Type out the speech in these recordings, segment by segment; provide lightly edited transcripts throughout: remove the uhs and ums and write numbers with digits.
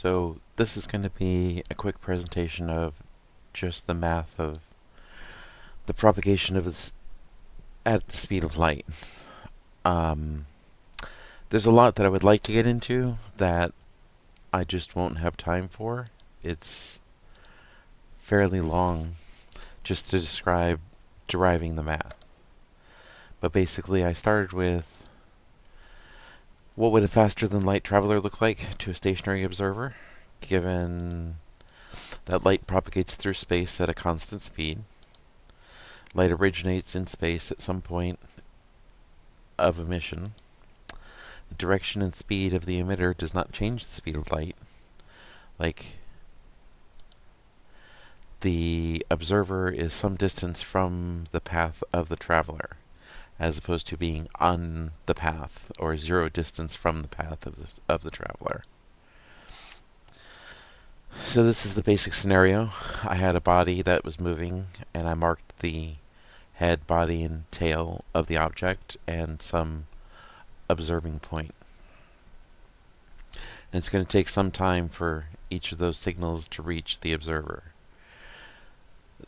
So this is going to be a quick presentation of just the math of the propagation of this at the speed of light. Um, there's a lot that I would like to get into that I just won't have time for. It's fairly long just to describe deriving the math. But basically I started with what would a faster than light traveler look like to a stationary observer, given that light propagates through space at a constant speed. Light originates in space at some point of emission. The direction and speed of the emitter does not change the speed of light. Like, the observer is some distance from the path of the traveler, as opposed to being on the path, or zero distance from the path of the traveler. So this is the basic scenario. I had a body that was moving, and I marked the head, body, and tail of the object, and some observing point. And it's going to take some time for each of those signals to reach the observer.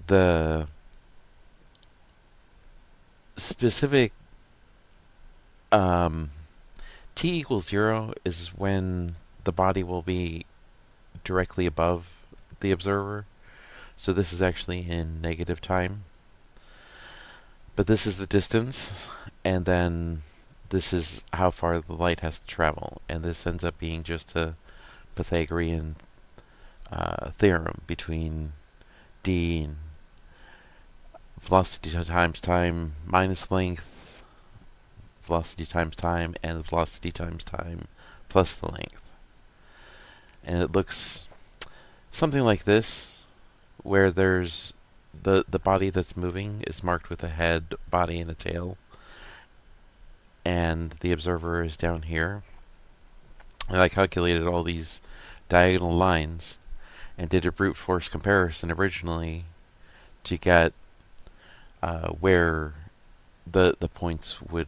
The specific t equals 0 is when the body will be directly above the observer. So this is actually in negative time. But this is the distance, and then this is how far the light has to travel. And this ends up being just a Pythagorean theorem between d and velocity times time minus length, velocity times time, and velocity times time plus the length. And it looks something like this, where there's the body that's moving is marked with a head, body, and a tail, and the observer is down here. And I calculated all these diagonal lines and did a brute force comparison originally to get where the points would,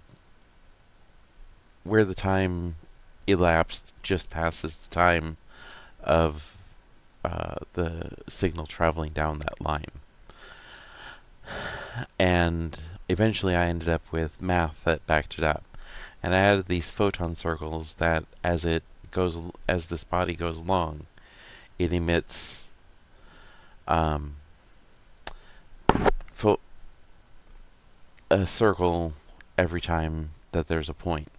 where the time elapsed just passes the time of the signal traveling down that line. And eventually I ended up with math that backed it up. And I added these photon circles that as this body goes along, it emits a circle every time that there's a point.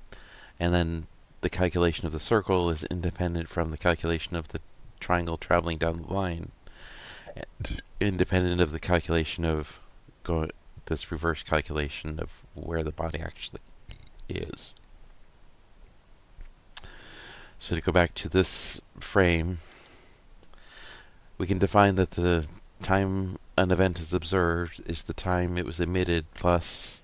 And then the calculation of the circle is independent from the calculation of the triangle traveling down the line, independent of the calculation of this reverse calculation of where the body actually is. So to go back to this frame, we can define that the time an event is observed is the time it was emitted plus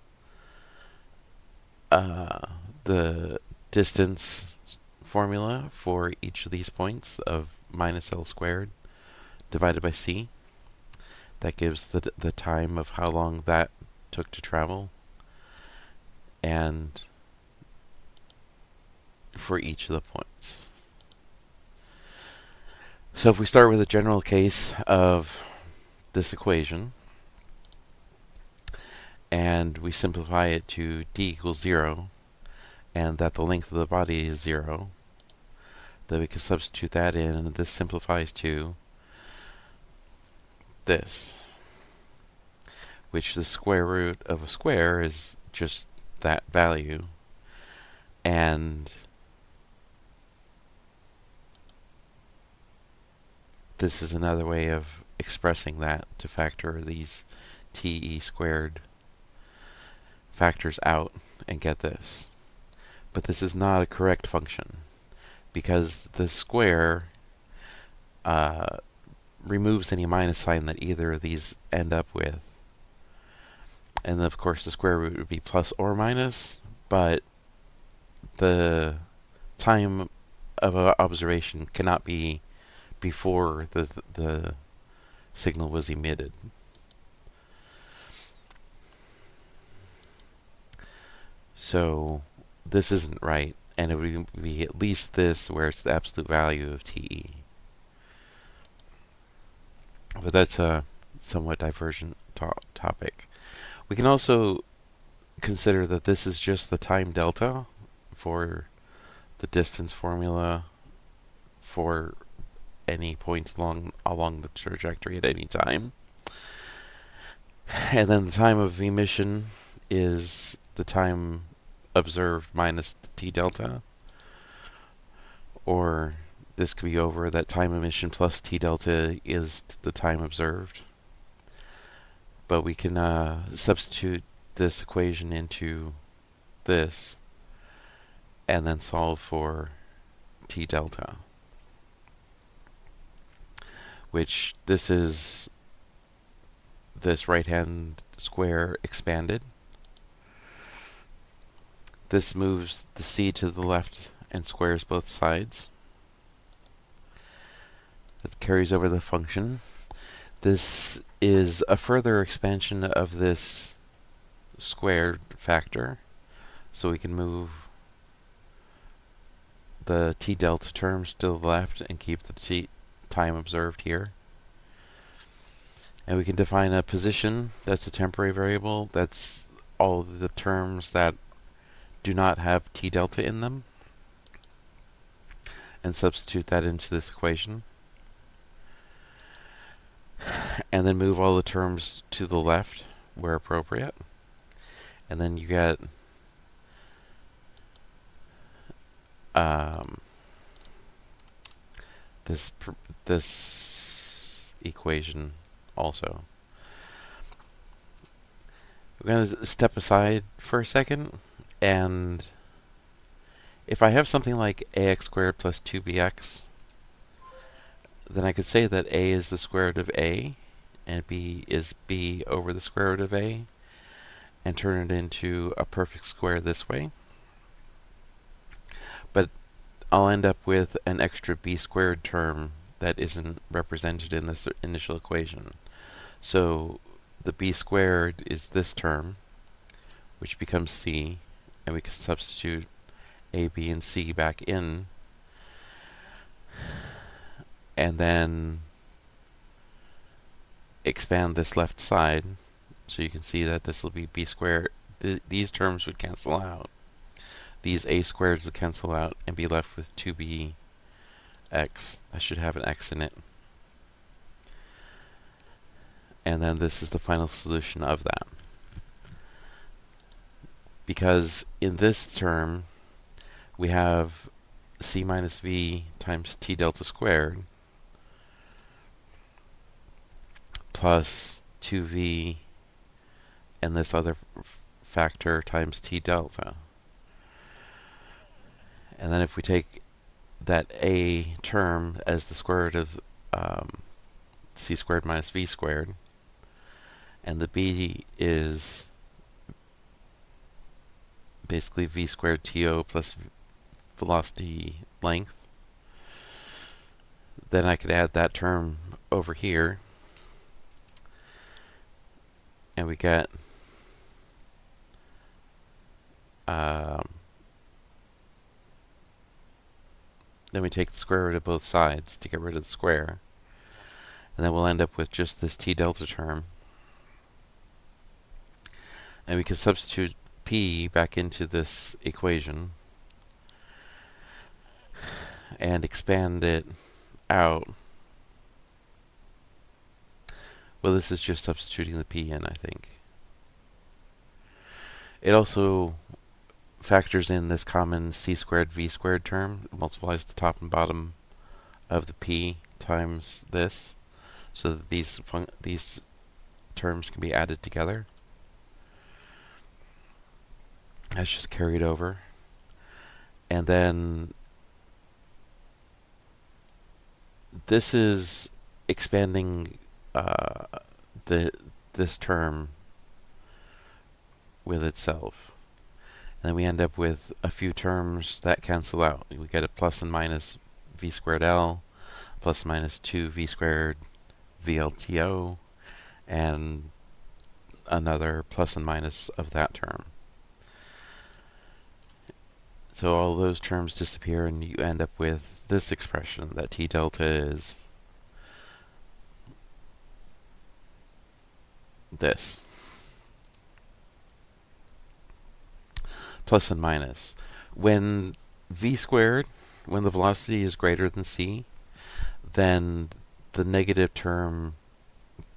the distance formula for each of these points of minus L squared divided by C. That gives the time of how long that took to travel, and for each of the points. So if we start with a general case of this equation, and we simplify it to d equals 0, and that the length of the body is 0, then we can substitute that in, and this simplifies to this, which the square root of a square is just that value, and this is another way of expressing that to factor these te squared factors out and get this. But this is not a correct function, because the square removes any minus sign that either of these end up with. And of course the square root would be plus or minus, but the time of observation cannot be before the signal was emitted. So this isn't right, and it would be at least this where it's the absolute value of TE. But that's a somewhat divergent topic. We can also consider that this is just the time delta for the distance formula for any point along the trajectory at any time. And then the time of emission is the time observed minus the t delta, or this could be over that time emission plus t delta is the time observed. But we can substitute this equation into this and then solve for t delta, which this is this right-hand square expanded. This moves the c to the left and squares both sides. It carries over the function. This is a further expansion of this squared factor, so we can move the t delta terms to the left and keep the t time observed here. And we can define a position that's a temporary variable. That's all the terms that do not have t delta in them, and substitute that into this equation. And then move all the terms to the left where appropriate. And then you get this equation also. We're going to step aside for a second, and if I have something like ax squared plus 2bx, then I could say that a is the square root of a, and b is b over the square root of a, and turn it into a perfect square this way. But I'll end up with an extra b squared term that isn't represented in this initial equation. So the b squared is this term, which becomes c, and we can substitute a, b, and c back in, and then expand this left side, so you can see that this will be b squared. These terms would cancel out. These a squareds would cancel out and be left with 2bx. I should have an x in it. And then this is the final solution of that. Because in this term, we have c minus v times t delta squared plus 2v and this other factor times t delta. And then if we take that a term as the square root of c squared minus v squared, and the b is basically v squared to plus velocity length, then I could add that term over here, and we get then we take the square root of both sides to get rid of the square, and then we'll end up with just this t delta term. And we can substitute p back into this equation and expand it out. Well, this is just substituting the p in, I think. It also factors in this common c squared v squared term. It multiplies the top and bottom of the p times this, so that these terms can be added together. That's just carried over. And then this is expanding this term with itself. And then we end up with a few terms that cancel out. We get a plus and minus v squared L, plus and minus 2v squared VLTO, and another plus and minus of that term. So all those terms disappear, and you end up with this expression that t delta is this. Plus and minus. When v squared, when the velocity is greater than c, then the negative term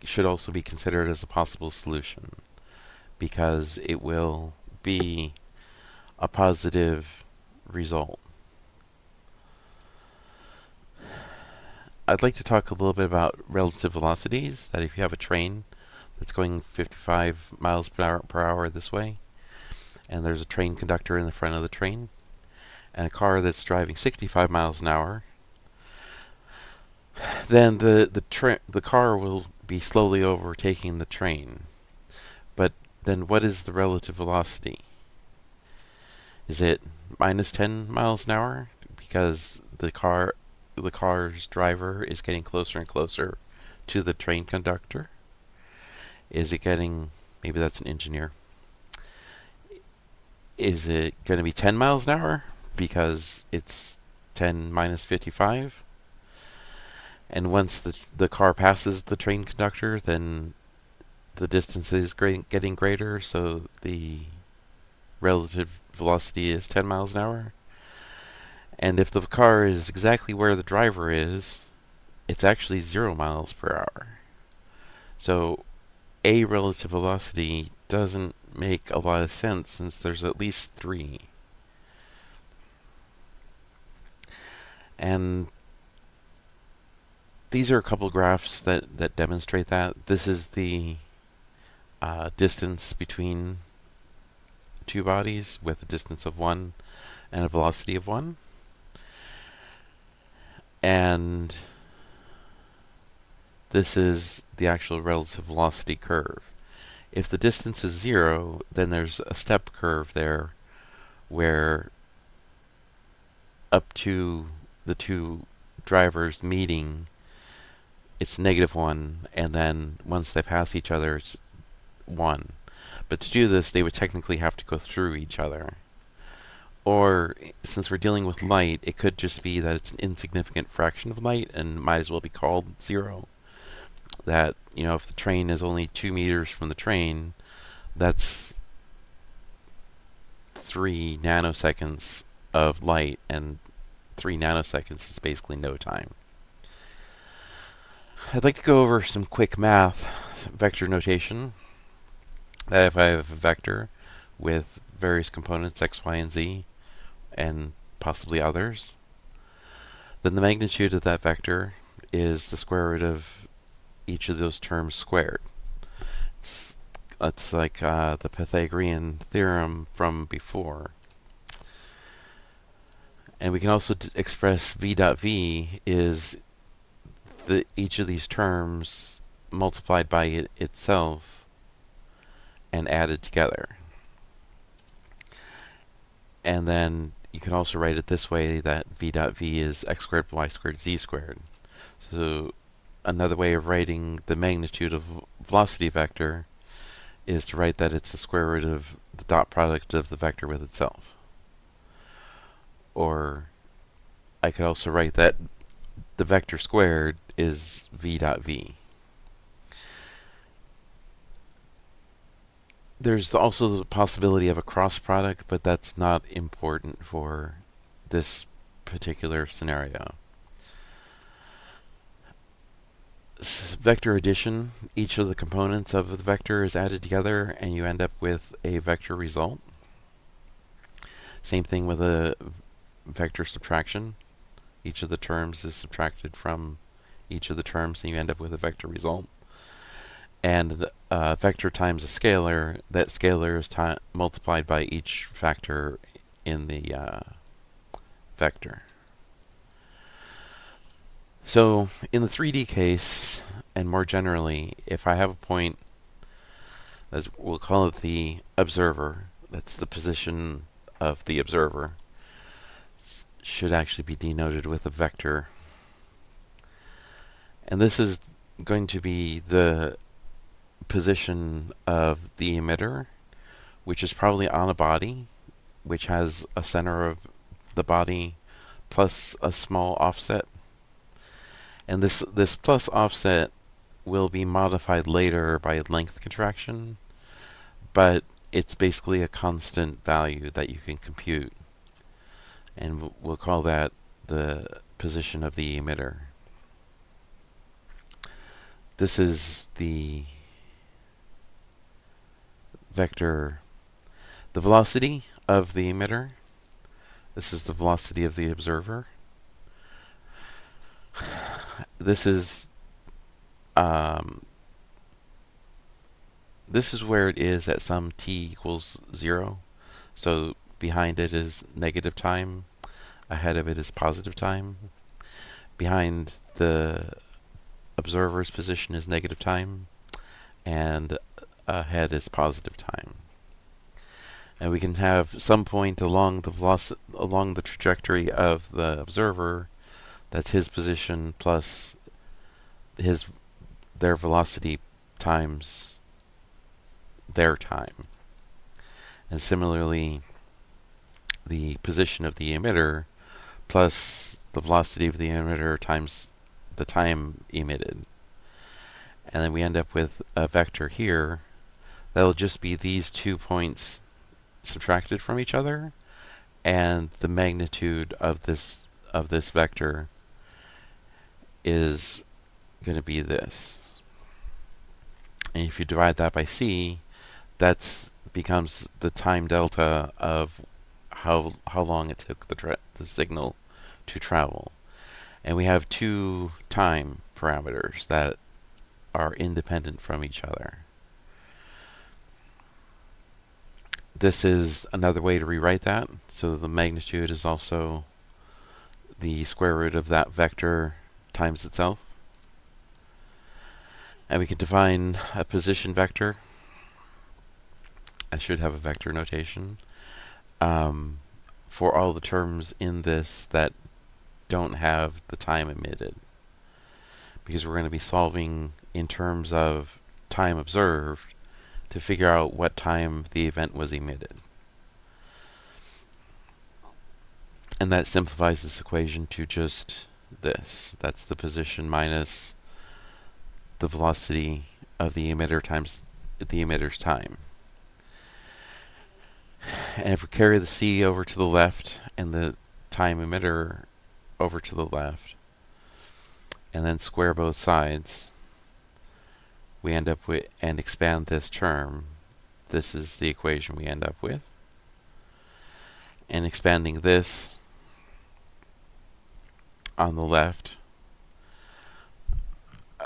should also be considered as a possible solution, because it will be a positive result. I'd like to talk a little bit about relative velocities, that if you have a train that's going 55 miles per hour this way, and there's a train conductor in the front of the train, and a car that's driving 65 miles an hour, then the car will be slowly overtaking the train. But then what is the relative velocity? Is it minus 10 miles an hour because the car's driver is getting closer and closer to the train conductor? Is it getting, maybe that's an engineer. Is it going to be 10 miles an hour because it's 10 minus 55? And once the car passes the train conductor, then the distance is getting greater, so the relative velocity is 10 miles an hour. And if the car is exactly where the driver is, it's actually 0 miles per hour. So a relative velocity doesn't make a lot of sense, since there's at least 3. And these are a couple graphs that demonstrate that. This is the distance between two bodies with a distance of 1 and a velocity of 1. And this is the actual relative velocity curve. If the distance is 0, then there's a step curve there where up to the two drivers meeting, it's -1, and then once they pass each other, it's 1. But to do this, they would technically have to go through each other. Or, since we're dealing with light, it could just be that it's an insignificant fraction of light and might as well be called 0. That, if the train is only 2 meters from the train, that's 3 nanoseconds of light, and 3 nanoseconds is basically no time. I'd like to go over some quick math, vector notation. That if I have a vector with various components, x, y, and z, and possibly others, then the magnitude of that vector is the square root of each of those terms squared. It's like the Pythagorean theorem from before. And we can also express v dot v is each of these terms multiplied by itself and added together. And then you can also write it this way, that v dot v is x squared, y squared, z squared. So another way of writing the magnitude of velocity vector is to write that it's the square root of the dot product of the vector with itself. Or I could also write that the vector squared is v dot v. There's also the possibility of a cross product, but that's not important for this particular scenario. Vector addition, each of the components of the vector is added together and you end up with a vector result. Same thing with a vector subtraction. Each of the terms is subtracted from each of the terms and you end up with a vector result. And vector times a scalar, that scalar is multiplied by each factor in the vector. So in the 3D case, and more generally, if I have a point, we'll call it the observer, that's the position of the observer, should actually be denoted with a vector. And this is going to be the position of the emitter, which is probably on a body, which has a center of the body plus a small offset. And this plus offset will be modified later by length contraction, but it's basically a constant value that you can compute, and we'll call that the position of the emitter. This is the vector, the velocity of the emitter. This is the velocity of the observer. This is where it is at some t equals 0. So behind it is negative time, ahead of it is positive time. Behind the observer's position is negative time, and ahead is positive time. And we can have some point along the trajectory of the observer, that's his position plus their velocity times their time. And similarly, the position of the emitter plus the velocity of the emitter times the time emitted. And then we end up with a vector here that'll just be these 2 points subtracted from each other, and the magnitude of this vector is going to be this. And if you divide that by c, that becomes the time delta of how long it took the signal to travel. And we have 2 time parameters that are independent from each other. This is another way to rewrite that. So the magnitude is also the square root of that vector times itself. And we can define a position vector. I should have a vector notation for all the terms in this that don't have the time emitted, because we're going to be solving in terms of time observed to figure out what time the event was emitted. And that simplifies this equation to just this. That's the position minus the velocity of the emitter times the emitter's time. And if we carry the c over to the left and the time emitter over to the left, and then square both sides, we end up with, and expand this term, this is the equation we end up with. And expanding this on the left,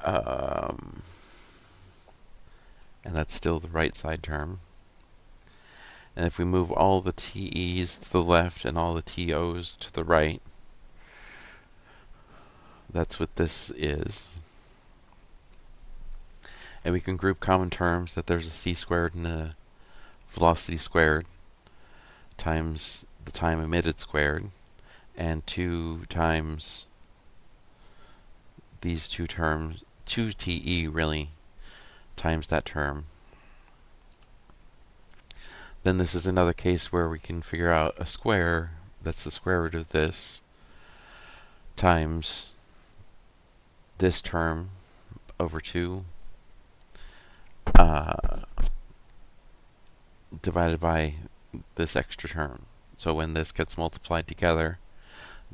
and that's still the right side term. And if we move all the TEs to the left and all the TOs to the right, that's what this is. And we can group common terms, that there's a c squared and a velocity squared times the time emitted squared, and 2 times these 2 terms, 2 TE really, times that term. Then this is another case where we can figure out a square, that's the square root of this, times this term over 2, divided by this extra term. So when this gets multiplied together,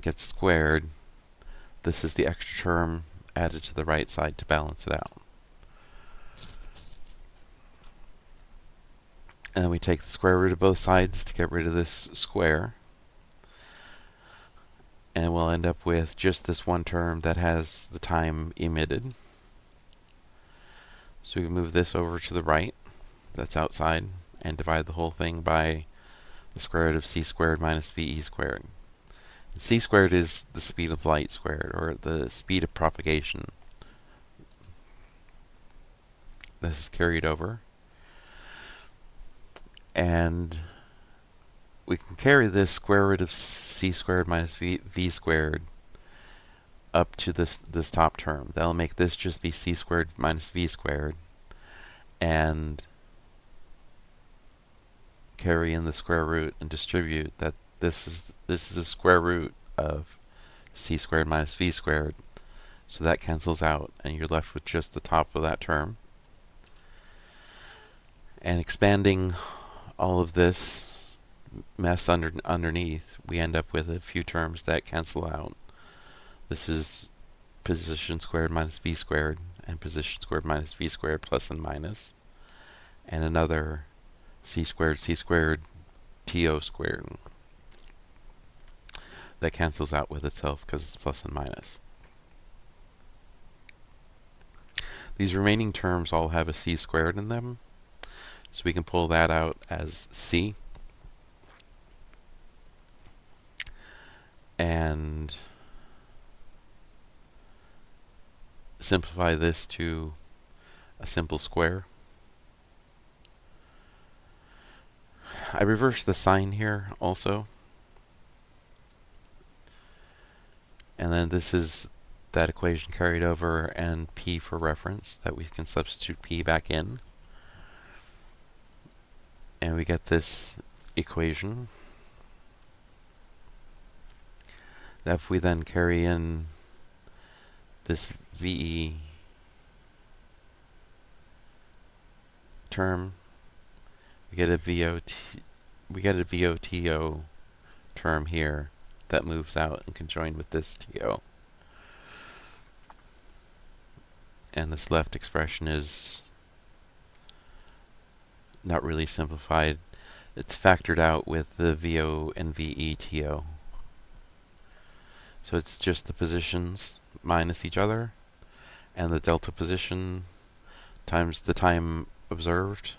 gets squared, this is the extra term added to the right side to balance it out. And then we take the square root of both sides to get rid of this square. And we'll end up with just this one term that has the time emitted. So we move this over to the right, that's outside, and divide the whole thing by the square root of c squared minus ve squared. And c squared is the speed of light squared, or the speed of propagation. This is carried over. And we can carry this square root of c squared minus v squared up to this top term. That'll make this just be c squared minus v squared, and carry in the square root and distribute that this is the square root of c squared minus v squared So that cancels out, and you're left with just the top of that term. And expanding all of this mess underneath, we end up with a few terms that cancel out. This is position squared minus v squared, and position squared minus v squared plus and minus, and another c squared to squared that cancels out with itself because it's plus and minus. These remaining terms all have a c squared in them, so we can pull that out as c. And simplify this to a simple square. I reverse the sign here also. And then this is that equation carried over, and p for reference, that we can substitute p back in. And we get this equation. Now if we then carry in this VE term, we get a VOTO term here that moves out and can join with this TO. And this left expression is not really simplified. It's factored out with the VO and VETO. So it's just the positions minus each other, and the delta position times the time observed,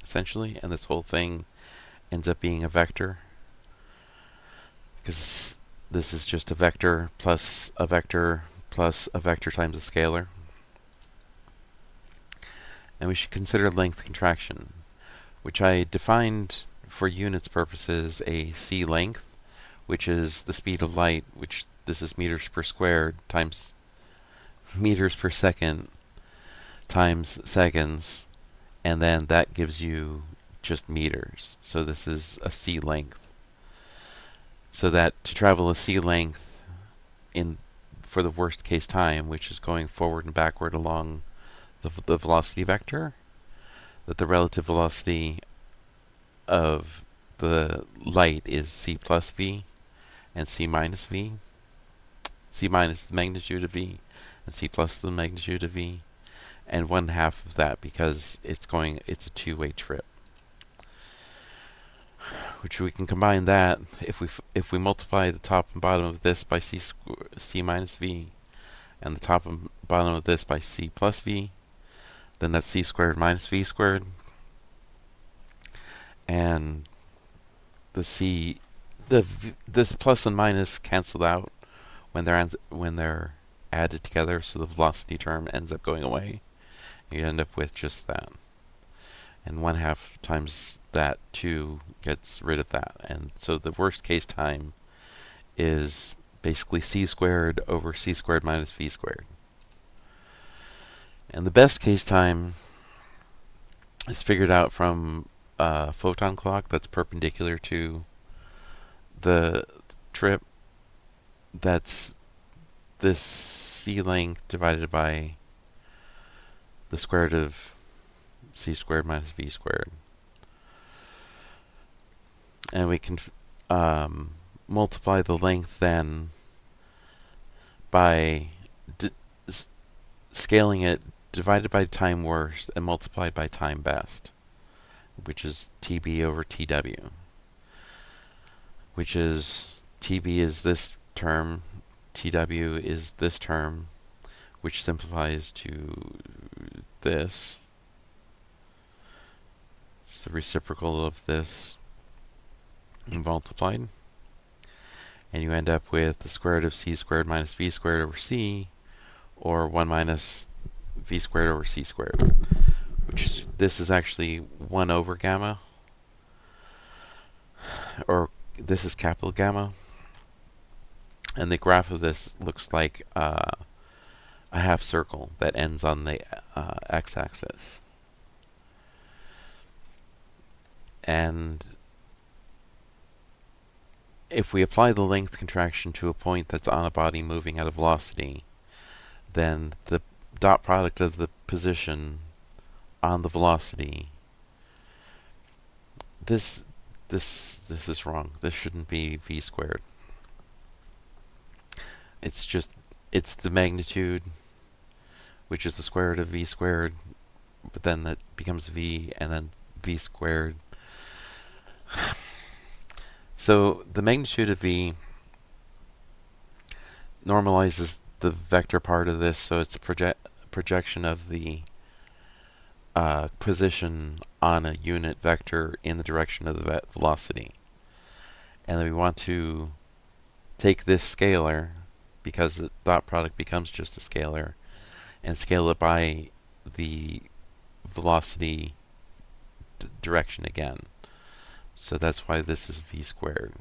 essentially, and this whole thing ends up being a vector, because this is just a vector plus a vector plus a vector times a scalar. And we should consider length contraction, which I defined for units purposes a c length, which is the speed of light, which this is meters per squared times meters per second times seconds, and then that gives you just meters. So this is a c length. So that to travel a c length for the worst case time, which is going forward and backward along the velocity vector, that the relative velocity of the light is c plus v and c minus v, c minus the magnitude of v and c plus the magnitude of v, and 1/2 of that because it's a two-way trip. Which we can combine that if we multiply the top and bottom of this by c minus v and the top and bottom of this by c plus v, then that's c squared minus v squared, and this plus and minus cancel out when they're added together, so the velocity term ends up going away. You end up with just that, and 1/2 times that 2 gets rid of that, and so the worst case time is basically c squared over c squared minus v squared. And the best case time is figured out from a photon clock that's perpendicular to the trip. That's this c length divided by the square root of c squared minus v squared. And we can multiply the length then by scaling it divided by time worst and multiplied by time best, which is TB over TW, which is TB is this term, TW is this term, which simplifies to this. It's the reciprocal of this multiplied. And you end up with the square root of c squared minus v squared over c, or 1 minus v squared over c squared, this is actually 1 over gamma, or this is capital gamma, and the graph of this looks like a half circle that ends on the x-axis. And if we apply the length contraction to a point that's on a body moving at a velocity, then the dot product of the position on the velocity, this is wrong. This shouldn't be v squared. It's the magnitude, which is the square root of v squared, but then that becomes v, and then v squared. So the magnitude of v normalizes the vector part of this, so it's a projection of the position on a unit vector in the direction of the velocity. And then we want to take this scalar, because the dot product becomes just a scalar, and scale it by the velocity direction again. So that's why this is v squared,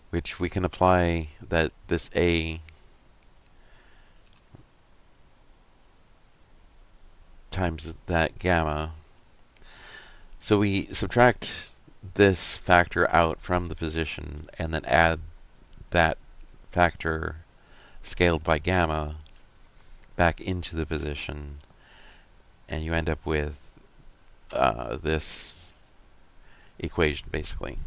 which we can apply that this a times that gamma. So we subtract this factor out from the position and then add that factor scaled by gamma back into the position, and you end up with this equation, basically.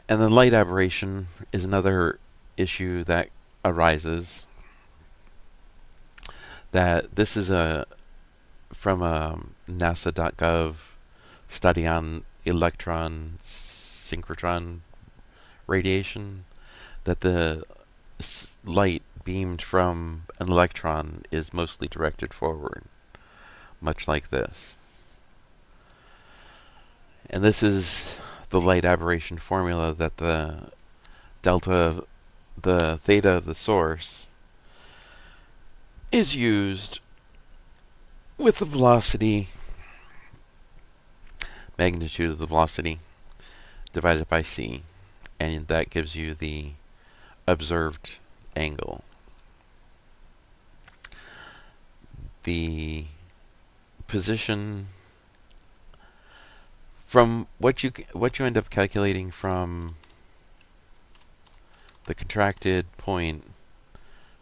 And then light aberration is another issue that arises. That this is from a NASA.gov study on electron synchrotron radiation, that the light beamed from an electron is mostly directed forward, much like this. And this is the light aberration formula, that the delta, the theta of the source, is used with the velocity, magnitude of the velocity, divided by c, and that gives you the observed angle. The position from what you end up calculating from the contracted point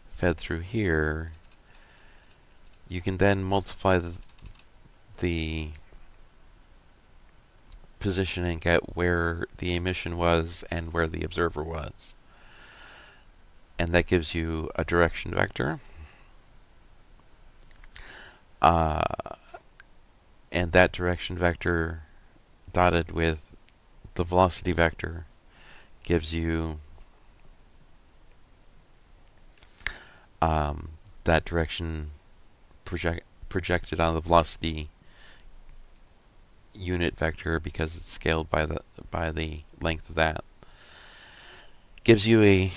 fed through here, you can then multiply the position and get where the emission was and where the observer was. And that gives you a direction vector. And that direction vector dotted with the velocity vector gives you that direction projected on the velocity unit vector, because it's scaled by the length of that. Gives you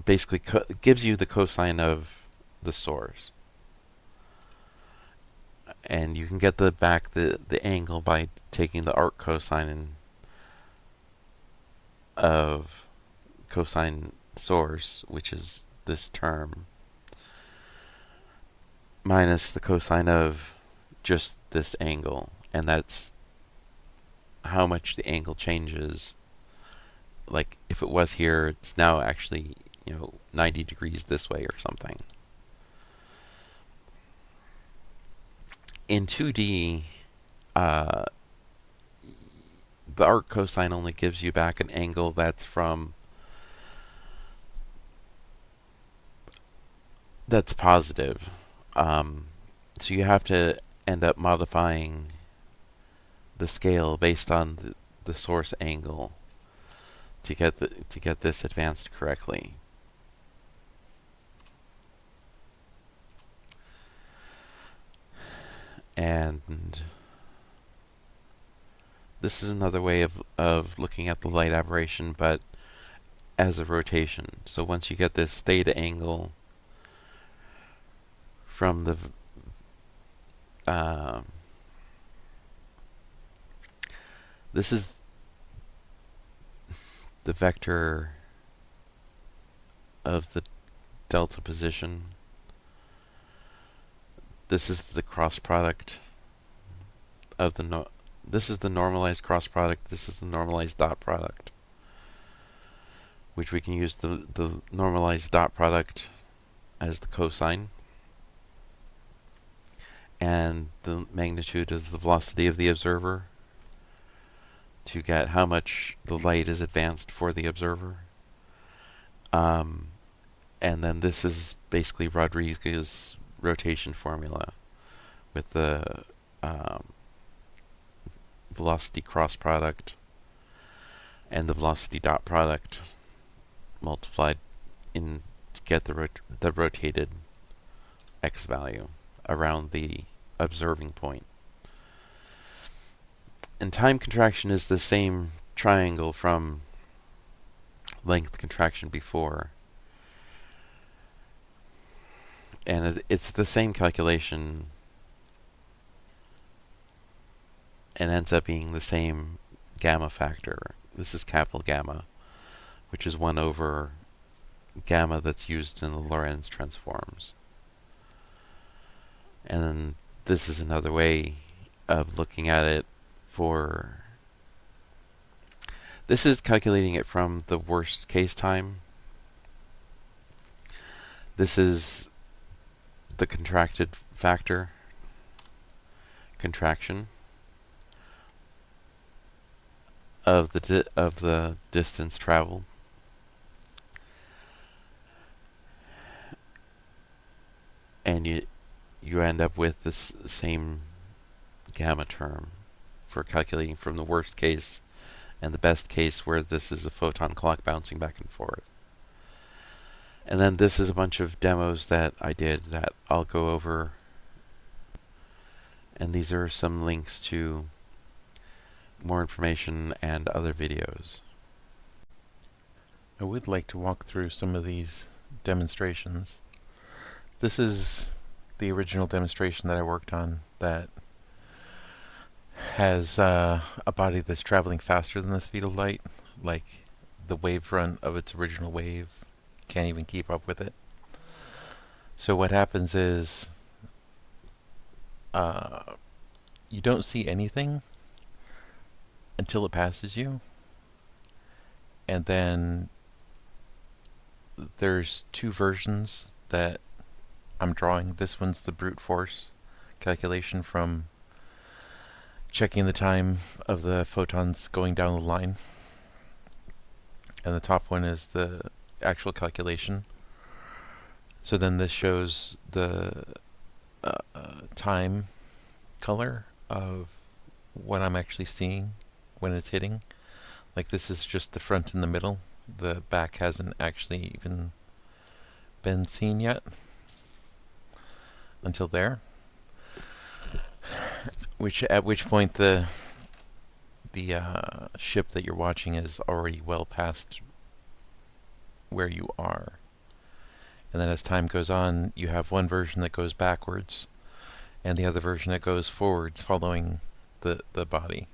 basically gives you the cosine of the source. And you can get the angle by taking the arc cosine of cosine source, which is this term, minus the cosine of just this angle, and that's how much the angle changes. Like if it was here, it's now actually 90 degrees this way or something. In 2D, the arc cosine only gives you back an angle that's positive. So you have to end up modifying the scale based on the source angle to get this advanced correctly. And this is another way of looking at the light aberration, but as a rotation. So once you get this theta angle from the this is the vector of the delta position. This is the cross product of the this is the normalized cross product, this is the normalized dot product, which we can use the normalized dot product as the cosine, and the magnitude of the velocity of the observer to get how much the light is advanced for the observer. And then this is basically Rodriguez's rotation formula with the velocity cross product and the velocity dot product multiplied in to get the rotated x value around the observing point. And time contraction is the same triangle from length contraction before. And it's the same calculation and ends up being the same gamma factor. This is capital gamma, which is 1 over gamma that's used in the Lorentz transforms. And then this is another way of looking at it for... This is calculating it from the worst case time. This is the contracted factor, contraction, of the distance traveled. And you end up with this same gamma term for calculating from the worst case and the best case, where this is a photon clock bouncing back and forth. And then this is a bunch of demos that I did that I'll go over. And these are some links to more information and other videos. I would like to walk through some of these demonstrations. This is the original demonstration that I worked on that has a body that's traveling faster than the speed of light, like the wavefront of its original wave can't even keep up with it. So what happens is you don't see anything until it passes you, and then there's two versions that I'm drawing. This one's the brute force calculation from checking the time of the photons going down the line, and the top one is the actual calculation. So then this shows the time color of what I'm actually seeing when it's hitting. Like this is just the front and the middle. The back hasn't actually even been seen yet until there. At which point the ship that you're watching is already well past where you are. And then as time goes on, you have one version that goes backwards and the other version that goes forwards following the body.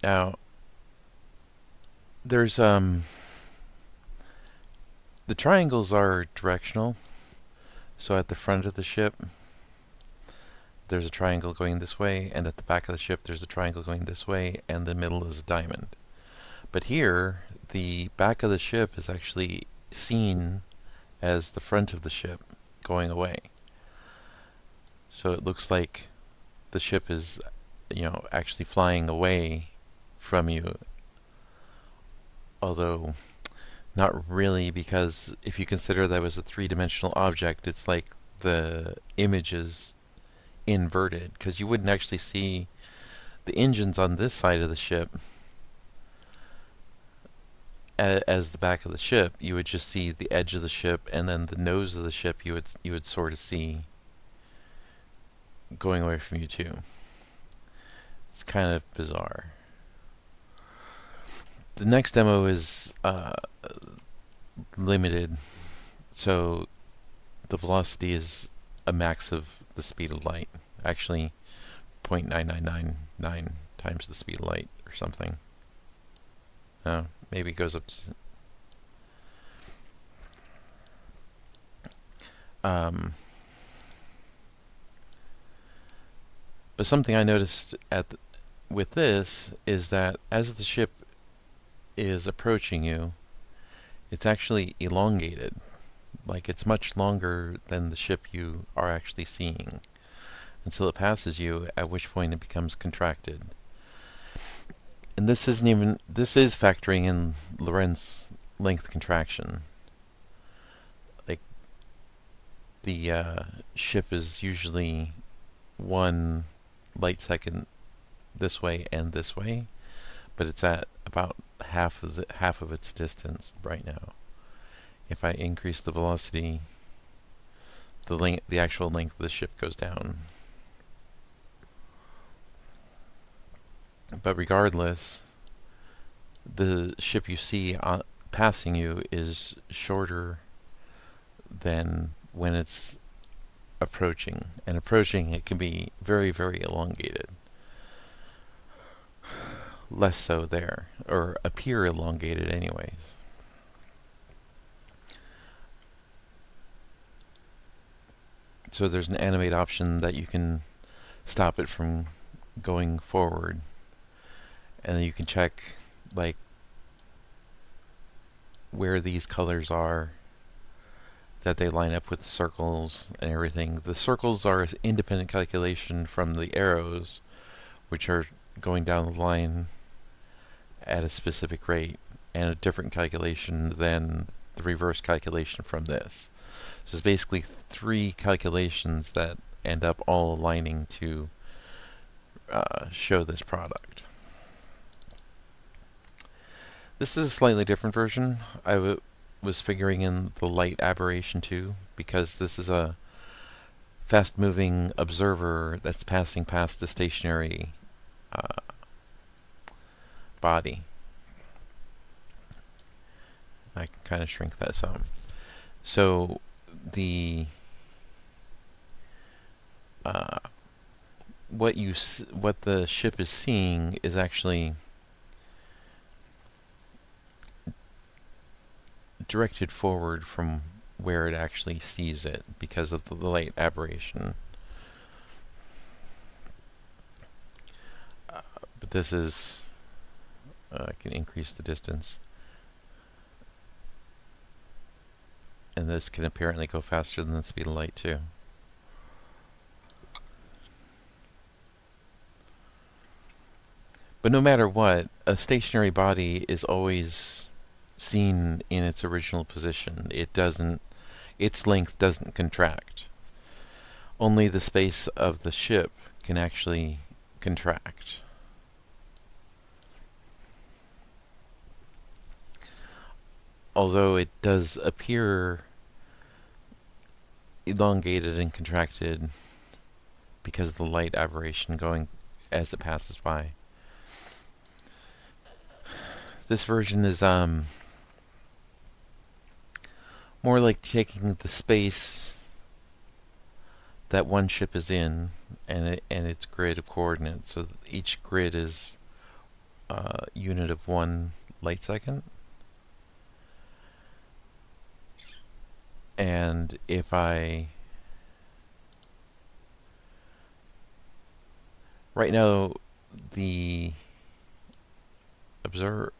Now, there's the triangles are directional. So at the front of the ship, there's a triangle going this way, and at the back of the ship, there's a triangle going this way, and the middle is a diamond. But here, the back of the ship is actually seen as the front of the ship going away. So it looks like the ship is, actually flying away from you. Although, not really, because if you consider that was a three-dimensional object, it's like the image is inverted, because you wouldn't actually see the engines on this side of the ship as the back of the ship. You would just see the edge of the ship, and then the nose of the ship you would sort of see going away from you too. It's kind of bizarre. The next demo is limited, so the velocity is a max of the speed of light. Actually, 0.9999 times the speed of light or something. Maybe it goes up to... But something I noticed with this is that as the ship is approaching you, it's actually elongated. Like it's much longer than the ship you are actually seeing until it passes you, at which point it becomes contracted. And this is factoring in Lorentz length contraction. Like the ship is usually 1 light second this way and this way, but it's at about half of its distance right now. If I increase the velocity, the actual length of the ship goes down. But regardless, the ship you see passing you is shorter than when it's approaching. And approaching, it can be very, very elongated. Less so there, or appear elongated anyways. So there's an animate option that you can stop it from going forward. And then you can check like where these colors are, that they line up with the circles and everything. The circles are an independent calculation from the arrows, which are going down the line at a specific rate, and a different calculation than the reverse calculation from this. So it's basically 3 calculations that end up all aligning to show this product. This is a slightly different version. I was figuring in the light aberration too, because this is a fast-moving observer that's passing past a stationary body. I can kind of shrink that some. So what the ship is seeing is actually directed forward from where it actually sees it because of the light aberration. But this is I can increase the distance, and this can apparently go faster than the speed of light too. But no matter what, a stationary body is always seen in its original position. Its length doesn't contract. Only the space of the ship can actually contract. Although it does appear elongated and contracted because of the light aberration going as it passes by. This version is more like taking the space that one ship is in and its grid of coordinates. So each grid is a unit of 1 light second. And if I right now the observer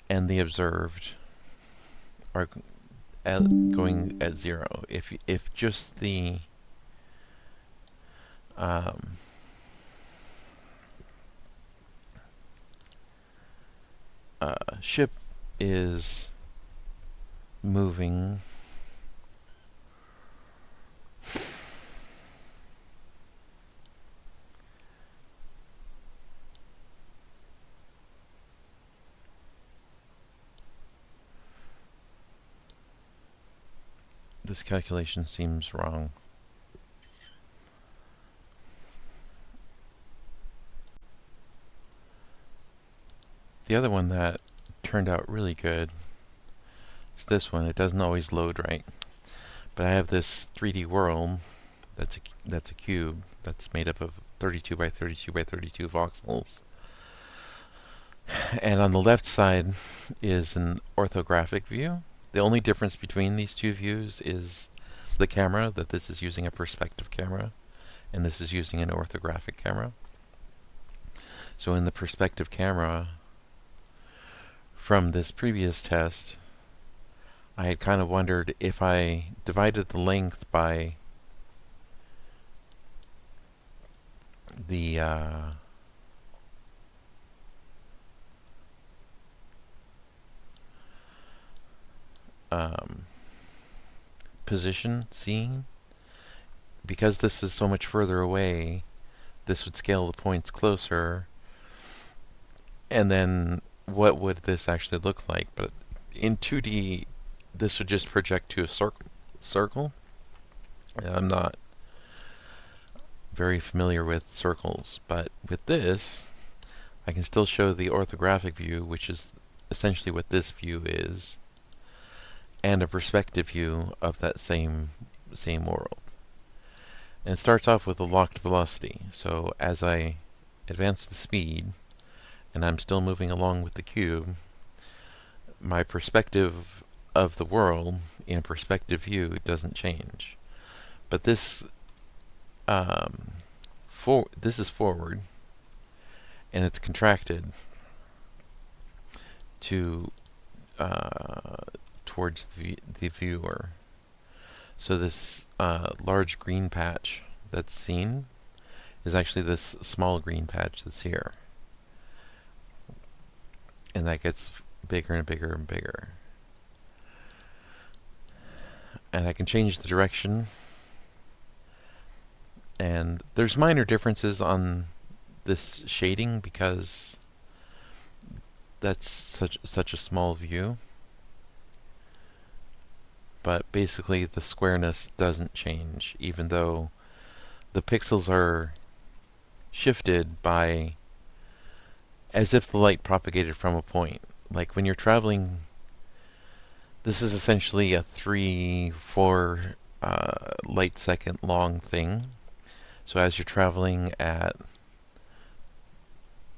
and the observed are going at 0. If just the ship is moving this calculation seems wrong. The other one that turned out really good is this one. It doesn't always load right, but I have this 3D world that's a cube that's made up of 32 by 32 by 32 voxels. And on the left side is an orthographic view. The only difference between these two views is of the camera that this is using a perspective camera, and this is using an orthographic camera. So in the perspective camera, from this previous test, I had kind of wondered if I divided the length by the position seen, because this is so much further away, this would scale the points closer, and then what would this actually look like? But in 2D, this would just project to a circle. And I'm not very familiar with circles, but with this, I can still show the orthographic view, which is essentially what this view is, and a perspective view of that same world. And it starts off with a locked velocity. So as I advance the speed, and I'm still moving along with the cube, my perspective of the world in perspective view doesn't change. But this this is forward, and it's contracted to towards the viewer. So this large green patch that's seen is actually this small green patch that's here. And that gets bigger and bigger and bigger. And I can change the direction. And there's minor differences on this shading because that's such a small view. But basically the squareness doesn't change, even though the pixels are shifted by as if the light propagated from a point. Like when you're traveling, this is essentially a 3-4 light second long thing. So as you're traveling at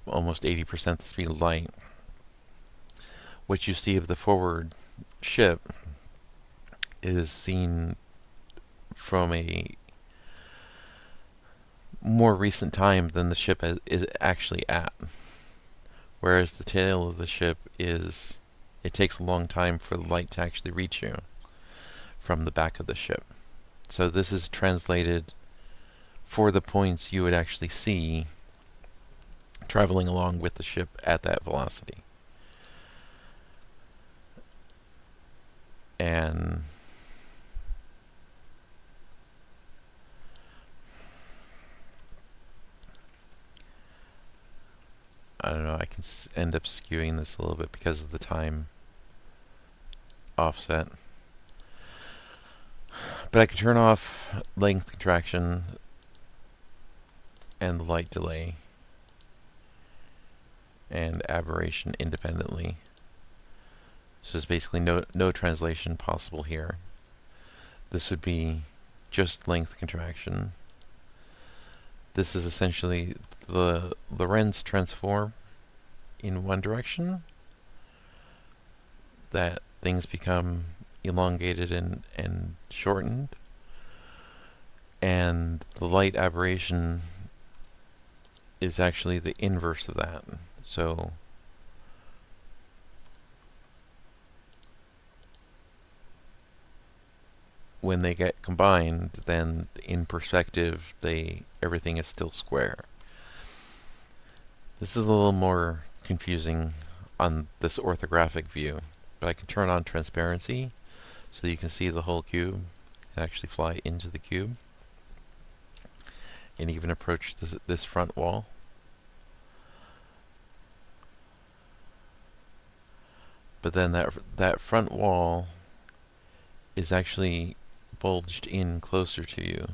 almost 80% the speed of light, what you see of the forward ship is seen from a more recent time than the ship is actually at. Whereas the tail of the ship is, it takes a long time for the light to actually reach you from the back of the ship. So this is translated for the points you would actually see traveling along with the ship at that velocity. And I don't know, I can end up skewing this a little bit because of the time offset. But I can turn off length contraction and the light delay and aberration independently. So there's basically no translation possible here. This would be just length contraction. This is essentially the Lorentz transform in one direction, that things become elongated and shortened, and the light aberration is actually the inverse of that. So when they get combined, then in perspective, everything is still square. This is a little more confusing on this orthographic view, but I can turn on transparency so you can see the whole cube and actually fly into the cube and even approach this front wall. But then that front wall is actually bulged in closer to you.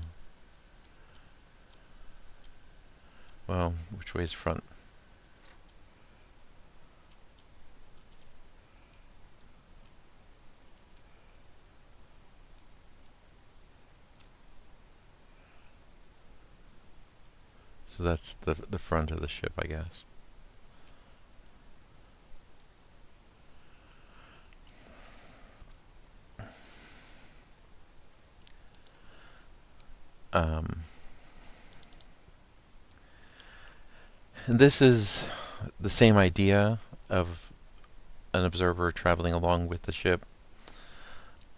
Well, which way is front? So that's the front of the ship, I guess. Um, and this is the same idea of an observer traveling along with the ship.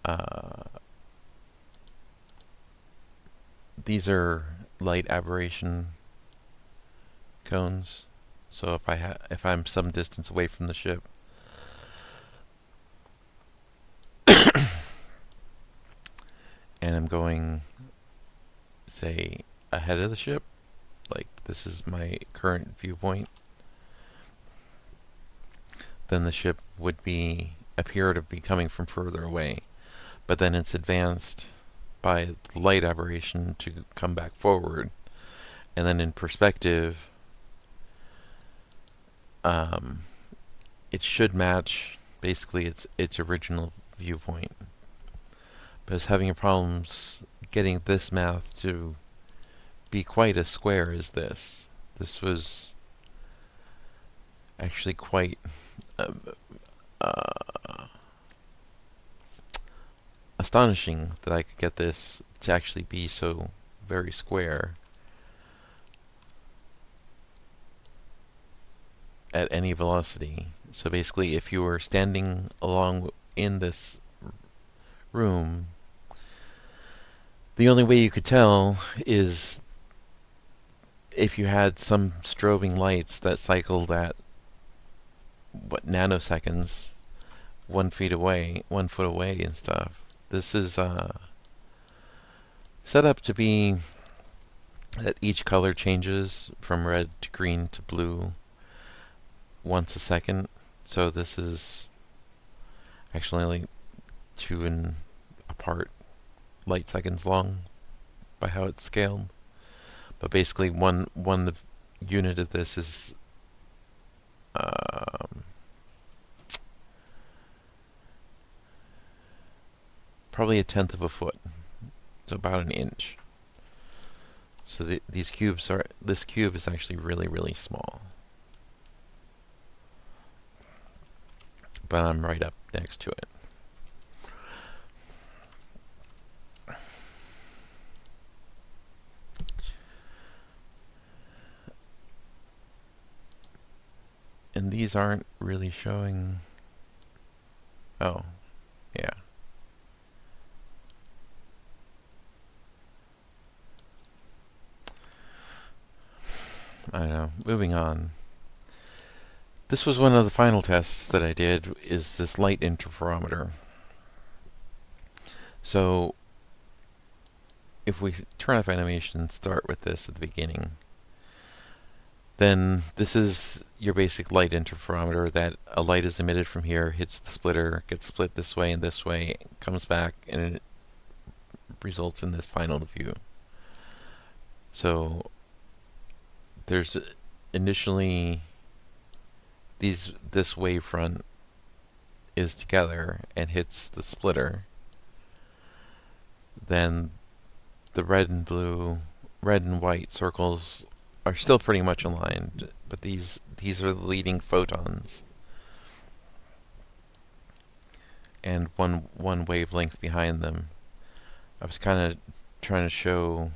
Uh, these are light aberration cones. So if I'm some distance away from the ship, and I'm going, say, ahead of the ship, like this is my current viewpoint, then the ship would appear to be coming from further away. But then it's advanced by light aberration to come back forward, and then in perspective, um, it should match basically its original viewpoint. But it's having problems getting this math to be quite as square as this. This was actually quite uh, uh, astonishing that I could get this to actually be so very square at any velocity. So basically, if you were standing along in this room, the only way you could tell is if you had some strobing lights that cycled at nanoseconds, 1 foot away and stuff. This is set up to be that each color changes from red to green to blue once a second. So this is actually only 2 and apart light seconds long by how it's scaled. But basically, one unit of this is probably 1/10 of a foot, so about an inch. So this cube is actually really, really small. But I'm right up next to it. And these aren't really showing. Oh, yeah. I don't know. Moving on. This was one of the final tests that I did, is this light interferometer. So if we turn off animation and start with this at the beginning, then this is your basic light interferometer, that a light is emitted from here, hits the splitter, gets split this way and this way, comes back, and it results in this final view. So there's initially this wavefront is together and hits the splitter. Then the red and white circles are still pretty much aligned, but these are the leading photons, and one wavelength behind them. I was kind of trying to show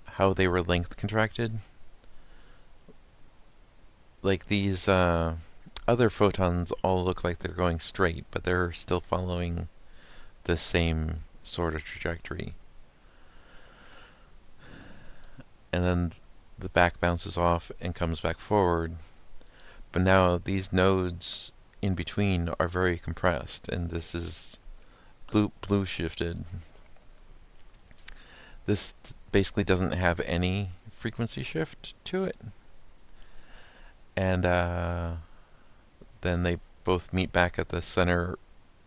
how they were length contracted. Like these other photons all look like they're going straight, but they're still following the same sort of trajectory. And then the back bounces off and comes back forward. But now these nodes in between are very compressed, and this is blue shifted. This basically doesn't have any frequency shift to it. And then they both meet back at the center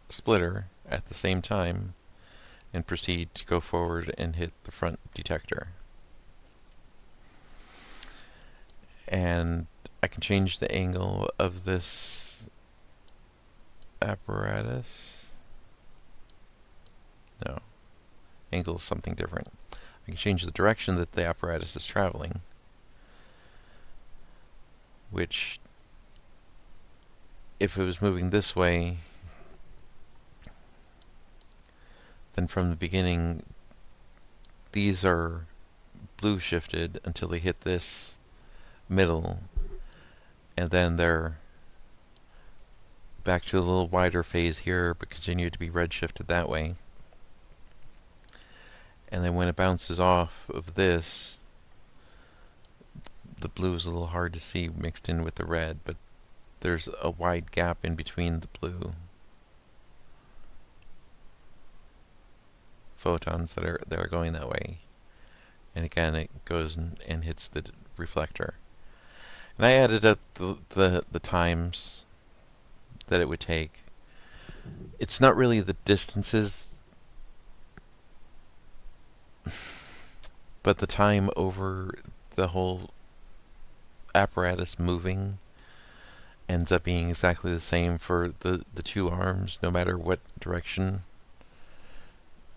splitter at the same time and proceed to go forward and hit the front detector. And I can change the angle of this apparatus. No, angle is something different. I can change the direction that the apparatus is traveling, which, if it was moving this way, then from the beginning, these are blue shifted until they hit this middle, and then they're back to a little wider phase here, but continue to be red shifted that way. And then when it bounces off of this, the blue is a little hard to see mixed in with the red, but there's a wide gap in between the blue photons that are going that way. And again, it goes and hits the reflector. And I added up the times that it would take. It's not really the distances, but the time over the whole apparatus moving ends up being exactly the same for the two arms, no matter what direction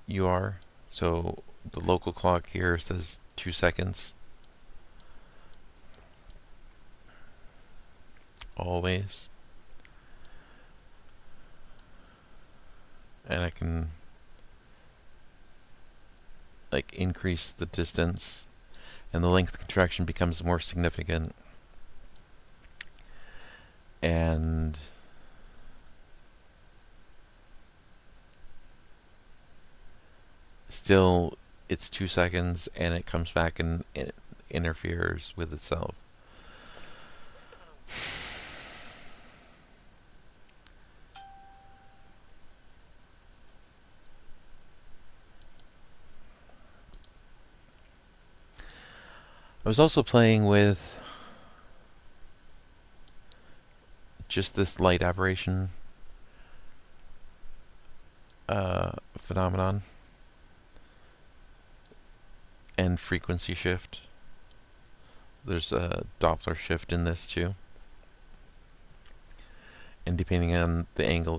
you are. So the local clock here says 2 seconds. Always. And I can like increase the distance, and the length contraction becomes more significant. And still it's 2 seconds, and it comes back and it interferes with itself. I was also playing with just this light aberration phenomenon and frequency shift. There's a Doppler shift in this too, and depending on the angle,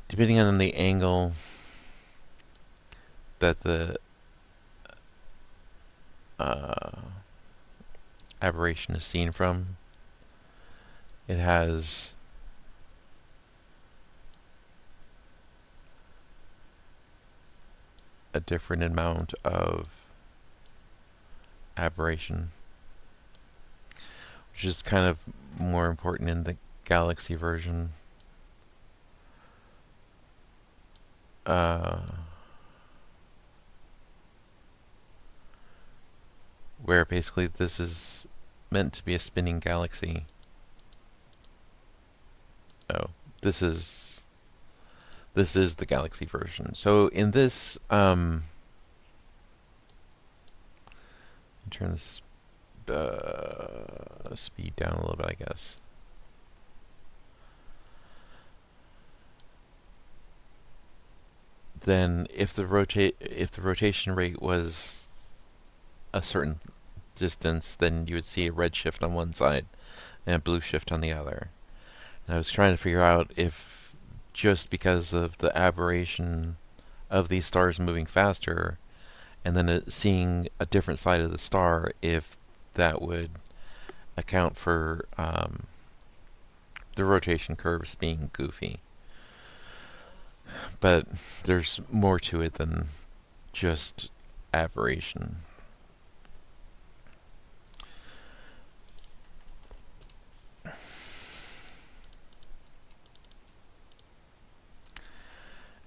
depending on the angle that the aberration is seen from, it has a different amount of aberration, which is kind of more important in the Galaxy version. Where basically this is meant to be a spinning galaxy. Oh, this is the Galaxy version. So in this, turn this speed down a little bit, I guess. Then if the rotation rate was a certain distance, then you would see a red shift on one side and a blue shift on the other. And I was trying to figure out if, just because of the aberration of these stars moving faster, and then seeing a different side of the star, if that would account for the rotation curves being goofy. But there's more to it than just aberration.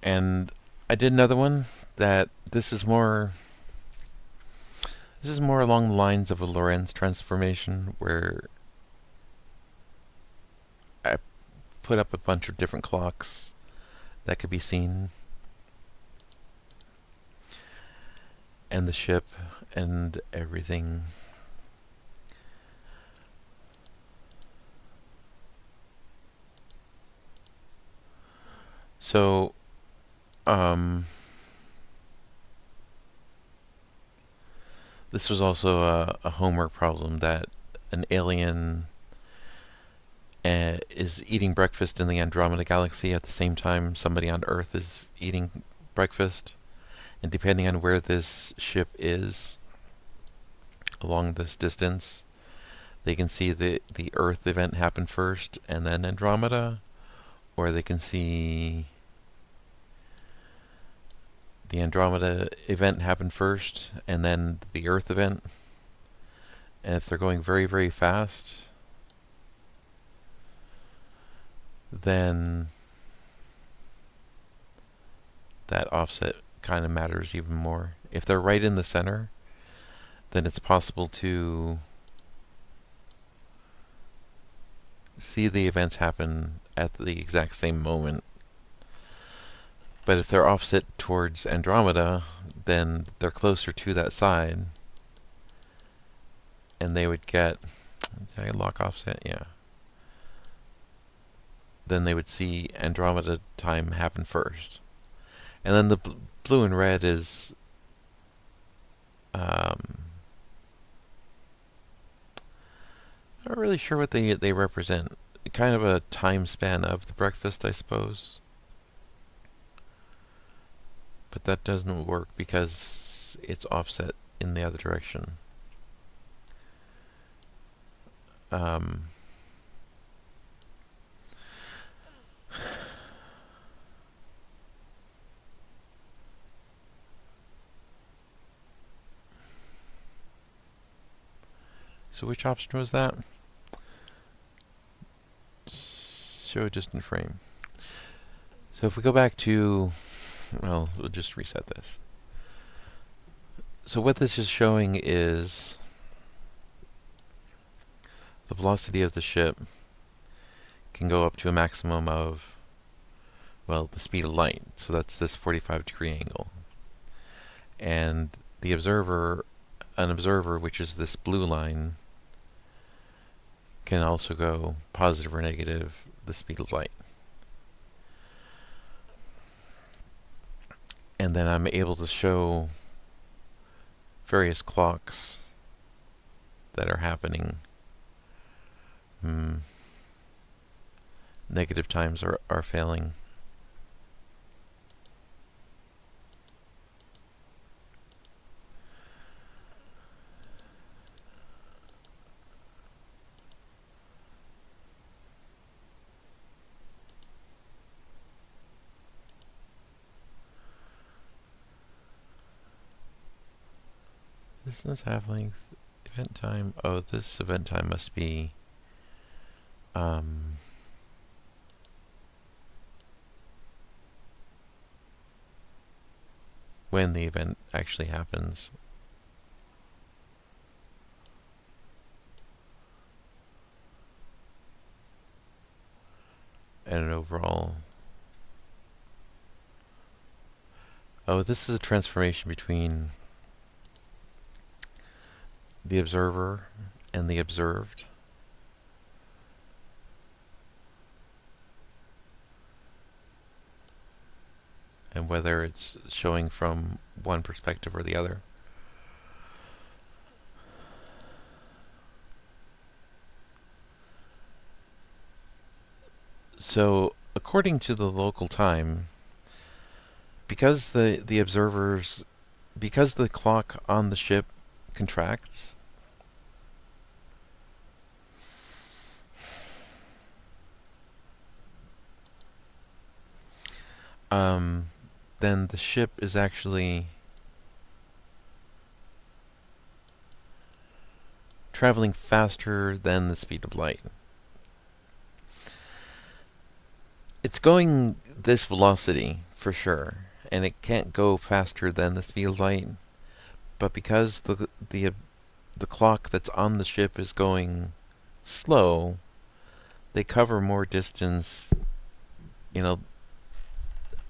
And I did another one that this is more along the lines of a Lorentz transformation, where I put up a bunch of different clocks that could be seen, and the ship and everything. So this was also a homework problem, that an alien is eating breakfast in the Andromeda Galaxy at the same time somebody on Earth is eating breakfast. And depending on where this ship is, along this distance, they can see the Earth event happen first and then Andromeda, or they can see the Andromeda event happen first and then the Earth event. And if they're going very, very fast, then that offset kind of matters even more. If they're right in the center, then it's possible to see the events happen at the exact same moment. But if they're offset towards Andromeda, then they're closer to that side, and they would get, did I lock offset? Yeah. Then they would see Andromeda time happen first. And then the blue and red is not really sure what they represent. Kind of a time span of the breakfast, I suppose. But that doesn't work because it's offset in the other direction. So which option was that? Show a distant frame. So if we go back to, well, we'll just reset this. So what this is showing is the velocity of the ship can go up to a maximum of, well, the speed of light. So that's this 45-degree angle. And the observer, an observer, which is this blue line, can also go positive or negative the speed of light. And then I'm able to show various clocks that are happening. Negative times are failing. Distance, half length, event time. Oh, this event time must be when the event actually happens. And an overall. Oh, this is a transformation between the observer and the observed. And whether it's showing from one perspective or the other. So, according to the local time, because the observers, because the clock on the ship contracts, then the ship is actually traveling faster than the speed of light. It's going this velocity for sure, and it can't go faster than the speed of light. But because the clock that's on the ship is going slow, they cover more distance in a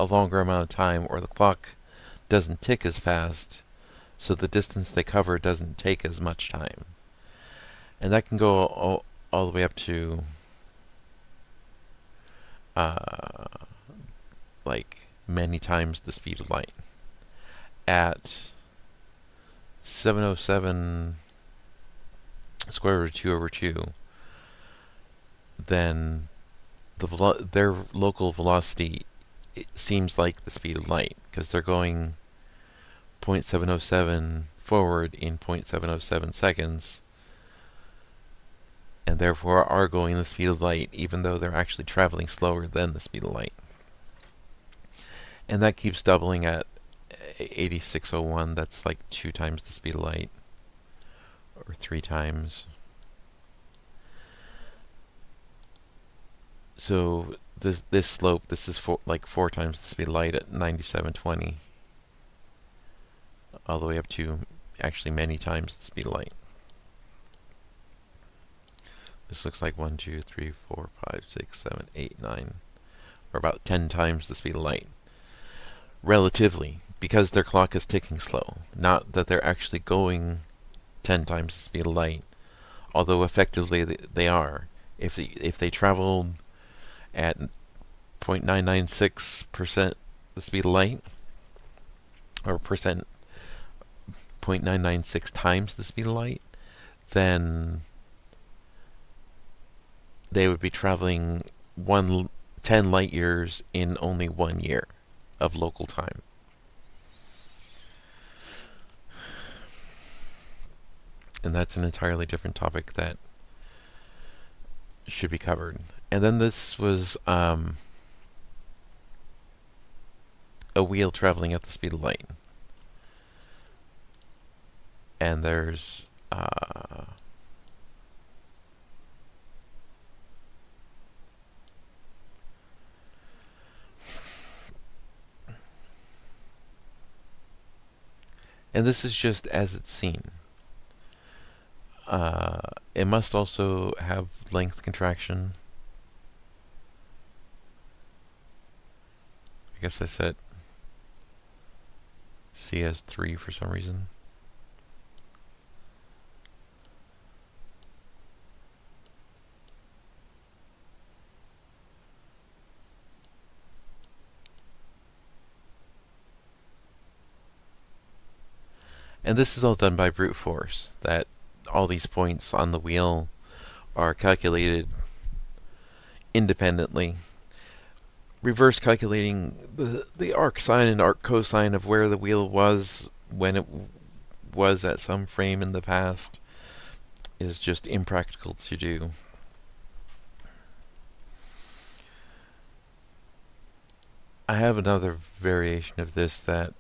longer amount of time, or the clock doesn't tick as fast, so the distance they cover doesn't take as much time. And that can go all the way up to like many times the speed of light. At 707 square root of 2 over 2, then their local velocity, it seems like the speed of light, because they're going 0.707 forward in 0.707 seconds, and therefore are going the speed of light, even though they're actually traveling slower than the speed of light. And that keeps doubling at 8601. That's like 2 times the speed of light, or 3 times. So this slope, this is like 4 times the speed of light at 9720, all the way up to actually many times the speed of light. This looks like 1, 2, 3, 4, 5, 6, 7, 8, 9, or about 10 times the speed of light. Relatively, because their clock is ticking slow. Not that they're actually going 10 times the speed of light, although effectively they are. If they traveled at 0.996% the speed of light, or 0.996 times the speed of light, then they would be traveling 10 light years in only 1 year of local time. And that's an entirely different topic that should be covered. And then this was a wheel traveling at the speed of light. And there's and this is just as it's seen. It must also have length contraction. I guess I set C as 3 for some reason. And this is all done by brute force, that all these points on the wheel are calculated independently. Reverse calculating the arc sine and arc cosine of where the wheel was when it was at some frame in the past is just impractical to do. I have another variation of this that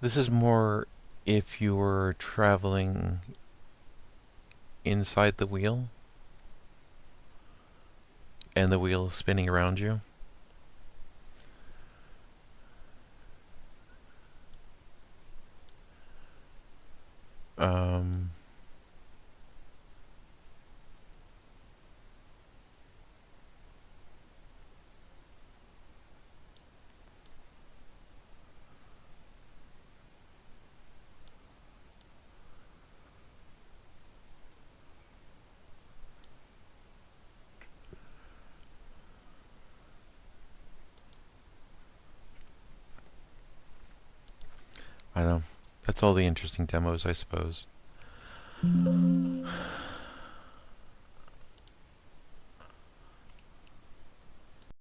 this is more if you were traveling inside the wheel and the wheel is spinning around you. I don't know. That's all the interesting demos, I suppose.